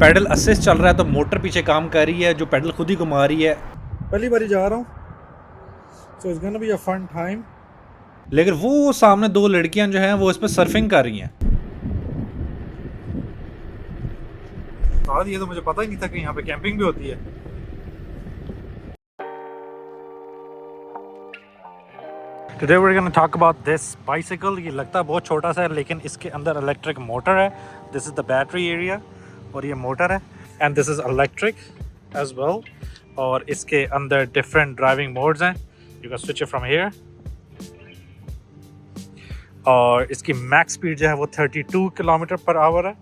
Pedal assist चल रहा है तो मोटर पीछे काम कर रही है, जो पैडल खुद ही घुमा रही है। पहली बारी जा रहा हूँ, so it's gonna be a fun time. लेकिन वो सामने दो लड़कियां जो हैं वो इस पर सर्फिंग कर रही हैं। ये तो मुझे पता ही नहीं था कि यहाँ पे कैंपिंग भी होती है। Today we're going to talk about this bicycle। ये लगता है बहुत छोटा सा है लेकिन इसके अंदर इलेक्ट्रिक मोटर है। This is the battery area और ये मोटर है and this is electric as well। और इसके अंदर different driving modes हैं। You can switch it from here। और इसकी मैक्स स्पीड जो है वो 32 किलोमीटर पर आवर है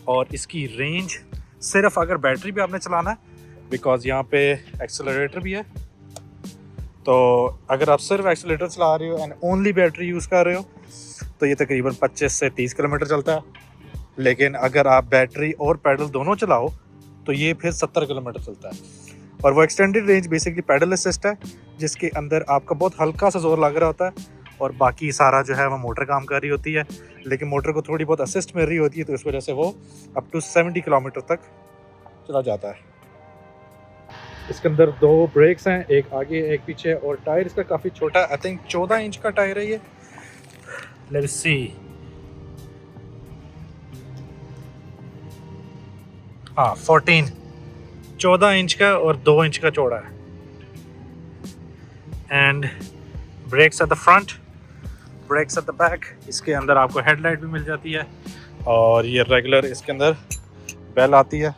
और इसकी रेंज सिर्फ अगर बैटरी भी आपने चलाना है, बिकॉज यहाँ पे एक्सेलरेटर भी है, तो अगर आप सिर्फ एक्सीलेटर चला रहे हो एंड ओनली बैटरी यूज़ कर रहे हो तो ये तकरीबन 25 से 30 किलोमीटर चलता है। लेकिन अगर आप बैटरी और पैडल दोनों चलाओ तो ये फिर 70 किलोमीटर चलता है। और वो extended range basically pedal assist है, जिसके अंदर आपका बहुत हल्का सा जोर लग रहा होता है और बाकी सारा जो है वो मोटर काम कर रही होती है। लेकिन मोटर को थोड़ी बहुत असिस्ट मिल रही होती है तो इस वजह से वो अप टू 70 किलोमीटर तक चला जाता है। इसके अंदर दो ब्रेक्स हैं, एक आगे एक पीछे, और टायर इसका काफ़ी छोटा है। आई थिंक 14 इंच का टायर है ये। लेट्स सी, हाँ 14 इंच का और 2 इंच का चौड़ा है। And brakes at the front, brakes at the back. इसके अंदर आपको हेडलाइट भी मिल जाती है और ये रेगुलर इसके अंदर बेल आती है।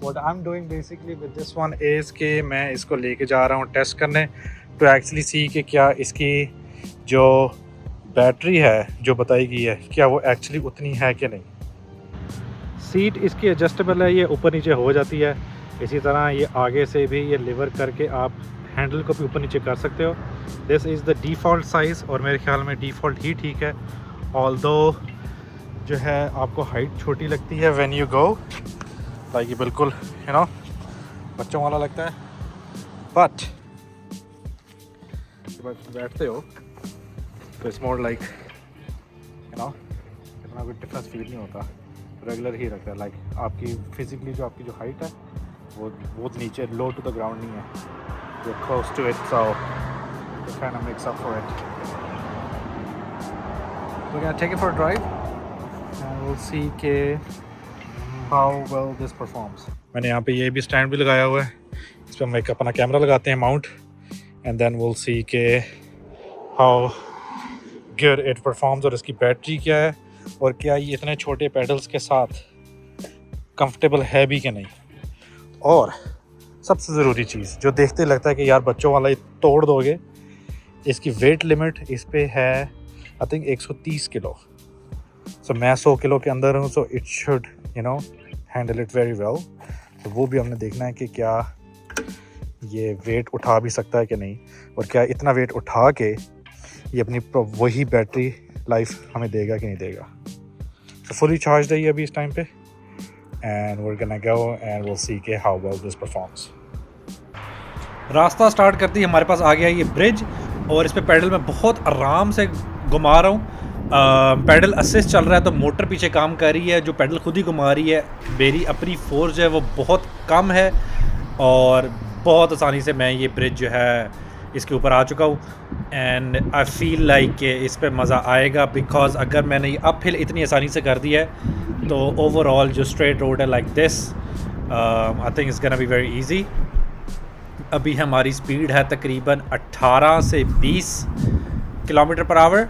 What I'm doing basically with this one is कि मैं इसको लेके जा रहा हूँ टेस्ट करने to actually see कि क्या इसकी जो बैटरी है जो बताई गई है क्या वो एक्चुअली उतनी है कि नहीं। सीट इसकी एडजस्टेबल है, ये ऊपर नीचे हो जाती है। इसी तरह ये आगे से भी ये लिवर करके आप हैंडल को भी ऊपर नीचे कर सकते हो। This is the default size और मेरे ख्याल में डिफ़ॉल्ट ही ठीक है। ऑल्दो जो है आपको हाइट छोटी लगती है व्हेन यू गो, लाइक ये बिल्कुल यू नो बच्चों वाला लगता है, बट जब बैठते हो तो it's more like you know इतना कोई डिफरेंस फील नहीं होता, रेगुलर ही रखता है। लाइक आपकी फिजिकली जो आपकी जो हाइट है वो बहुत नीचे लो टू द ग्राउंड नहीं है, you're close to it, so it kind of makes up for it. We're gonna take it for a drive and we'll see के how well this performs. मैंने यहाँ पे ये भी स्टैंड भी लगाया हुआ है, इस पर हम एक अपना कैमरा लगाते हैं mount, and then we'll see के how good it performs और इसकी बैटरी क्या है और क्या ये इतने छोटे पेडल्स के साथ कंफर्टेबल है भी कि नहीं। और सबसे ज़रूरी चीज़ जो देखते लगता है कि यार बच्चों वाला ये तोड़ दोगे, इसकी वेट लिमिट इस पे है आई थिंक 130 किलो। सो मैं 100 किलो के अंदर हूँ, so it should you know handle it very well. तो वो भी हमने देखना है कि क्या ये वेट उठा भी सकता है कि नहीं, और क्या इतना वेट उठा के ये अपनी वही बैटरी लाइफ हमें देगा कि नहीं देगा। तो फुली चार्ज है ये अभी इस टाइम पे, and we're gonna go and we'll see how well this performs। रास्ता स्टार्ट करती है हमारे पास आ गया ये ब्रिज, और इस पे पैडल में बहुत आराम से घुमा रहा हूँ। पैडल असिस्ट चल रहा है तो मोटर पीछे काम कर रही है, जो पैडल खुद ही घुमा रही है। मेरी अपनी फोर्स जो है वो बहुत कम है और बहुत आसानी से मैं ये ब्रिज जो है इसके ऊपर आ चुका हूँ। एंड आई फील लाइक इस पे मज़ा आएगा, बिकॉज अगर मैंने ये अप हिल इतनी आसानी से कर दिया है तो ओवरऑल जो स्ट्रेट रोड है like this I think is gonna be very easy. अभी हमारी स्पीड है तकरीबन 18 से 20 किलोमीटर पर आवर,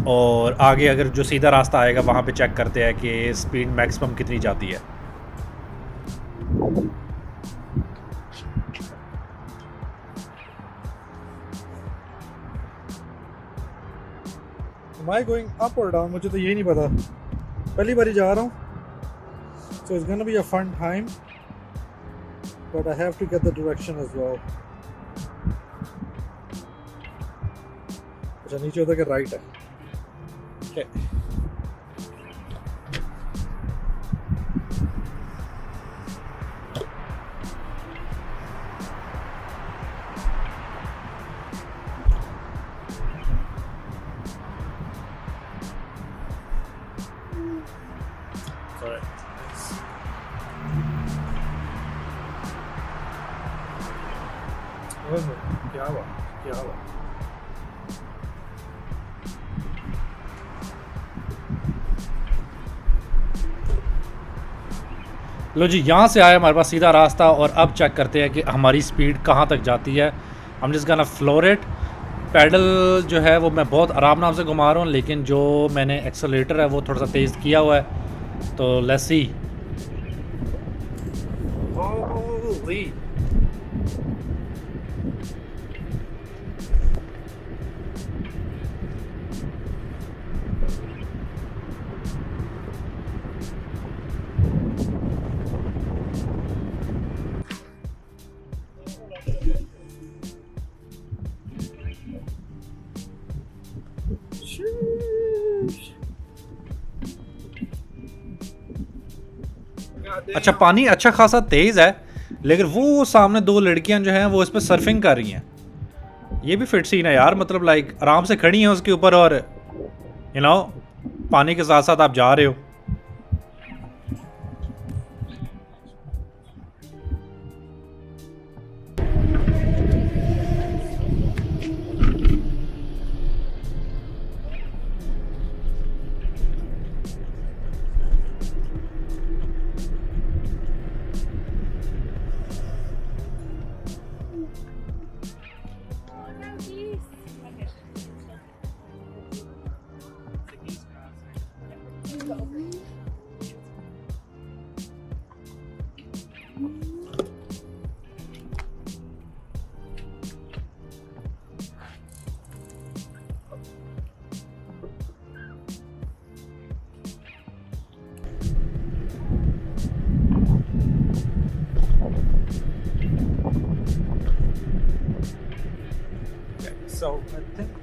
और आगे अगर जो सीधा रास्ता आएगा वहाँ पे चेक करते हैं कि स्पीड मैक्सिमम कितनी जाती है। Am I going up or down? मुझे तो यही नहीं पता, पहली बारी जा रहा हूँ, so it's gonna be a fun time, but I have to get the direction as well। अच्छा नीचे उधर के राइट है, okay। क्या हुआ, क्या हुआ? लो जी, यहाँ से आया हमारे पास सीधा रास्ता और अब चेक करते हैं कि हमारी स्पीड कहाँ तक जाती है। हम जिस गाना फ्लोर इट पैडल जो है वो मैं बहुत आराम नाम से घुमा रहा हूँ, लेकिन जो मैंने एक्सेलरेटर है वो थोड़ा सा तेज़ किया हुआ है, तो लेट्स सी। अच्छा, पानी अच्छा खासा तेज़ है, लेकिन वो सामने दो लड़कियां जो हैं वो इस पर सर्फिंग कर रही हैं। ये भी फिट सीन है यार, मतलब लाइक आराम से खड़ी हैं उसके ऊपर और यू नो पानी के साथ साथ आप जा रहे हो।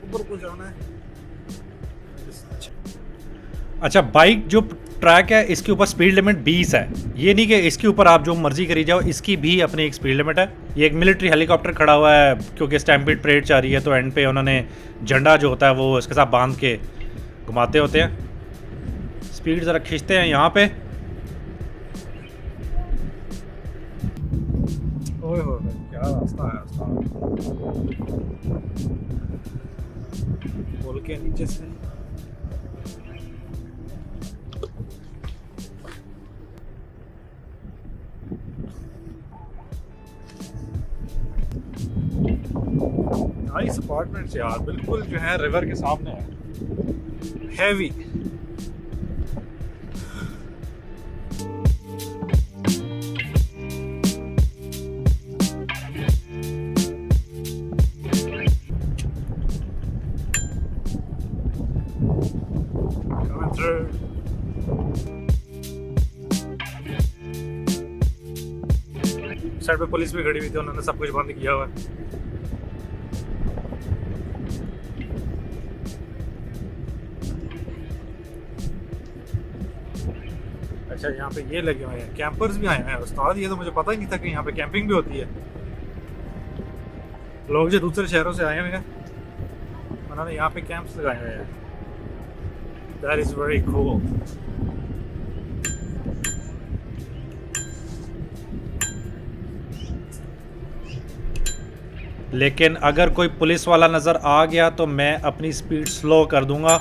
ऊपर को जाना है। अच्छा, बाइक जो ट्रैक है इसके ऊपर स्पीड लिमिट 20 है। ये नहीं कि इसके ऊपर आप जो मर्जी करी जाओ, इसकी भी अपनी एक स्पीड लिमिट है। ये एक मिलिट्री हेलीकॉप्टर खड़ा हुआ है क्योंकि स्टैम्पीड परेड जा रही है, तो एंड पे उन्होंने झंडा जो होता है वो इसके साथ बांध के घुमाते होते हैं। स्पीड ज़रा खींचते हैं यहाँ पे। ओए हो, क्या रास्ता है उसका। पुल के नीचे से नाइस अपार्टमेंट्स यार, बिल्कुल जो है रिवर के सामने है। हैवी साइड पे पुलिस भी खड़ी हुई थी, उन्होंने सब कुछ बंद किया हुआ है। अच्छा, यहाँ पे ये लगे हुए हैं, कैंपर्स भी आए हैं उस्ताद। ये तो मुझे पता ही नहीं था कि यहाँ पे कैंपिंग भी होती है। लोग जो दूसरे शहरों से आए हुए हैं उन्होंने यहाँ पे कैंप्स लगाए हुए हैं। That is very cool. लेकिन अगर कोई पुलिस वाला नज़र आ गया तो मैं अपनी स्पीड स्लो कर दूंगा,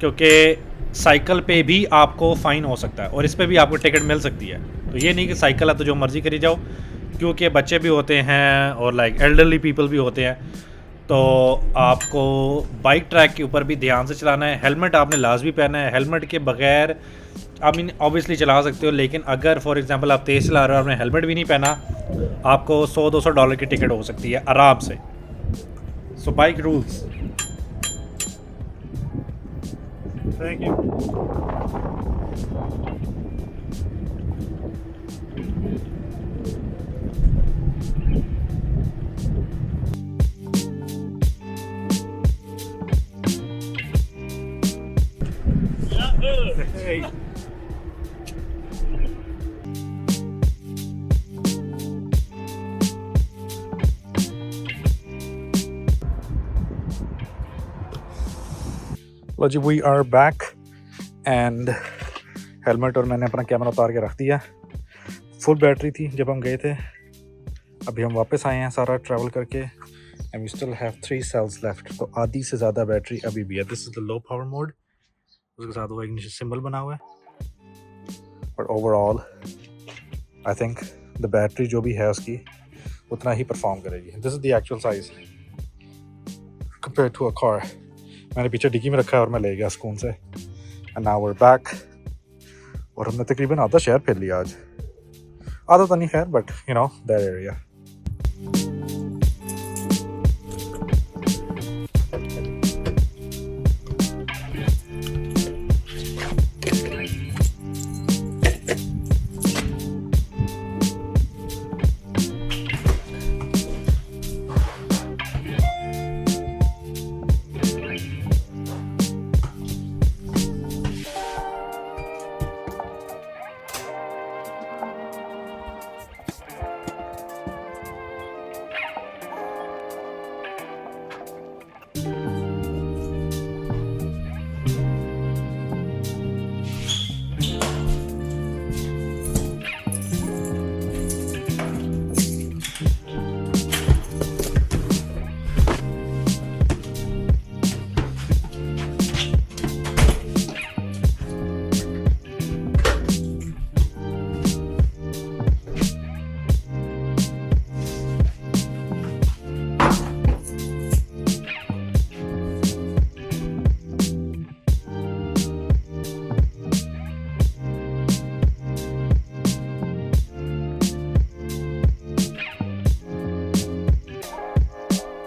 क्योंकि साइकिल पे भी आपको फ़ाइन हो सकता है और इस पे भी आपको टिकट मिल सकती है। तो ये नहीं कि साइकिल है तो जो मर्ज़ी करी जाओ, क्योंकि बच्चे भी होते हैं और लाइक एल्डरली पीपल भी होते हैं। तो आपको बाइक ट्रैक के ऊपर भी ध्यान से चलाना है। हेलमेट आपने लाजमी पहना है। हेलमेट के बगैर आप ऑब्वियसली चला सकते हो, लेकिन अगर फॉर एग्जांपल आप तेज़ चला रहे हो और आपने हेलमेट भी नहीं पहना, आपको $100-200 की टिकट हो सकती है आराम से। So bike rules. Thank you. Hey. लो जी, we are back and helmet और मैंने अपना कैमरा उतार के रख दिया। फुल बैटरी थी जब हम गए थे, अभी हम वापस आए हैं सारा ट्रैवल करके and we still have 3 cells left, तो आधी से ज़्यादा बैटरी अभी भी है। This is the low power mode, उसके साथ वो इग्निशन सिंबल बना हुआ है, but overall I think the battery जो भी है उसकी उतना ही परफॉर्म करेगी। This is the actual size compare to a car. मैंने पीछे डिग्गी में रखा है और मैं ले गया सुकून से। And now we are back, और हमने तकरीबन आधा शहर फिर लिया आज। आधा तो नहीं खैर, but you know that area.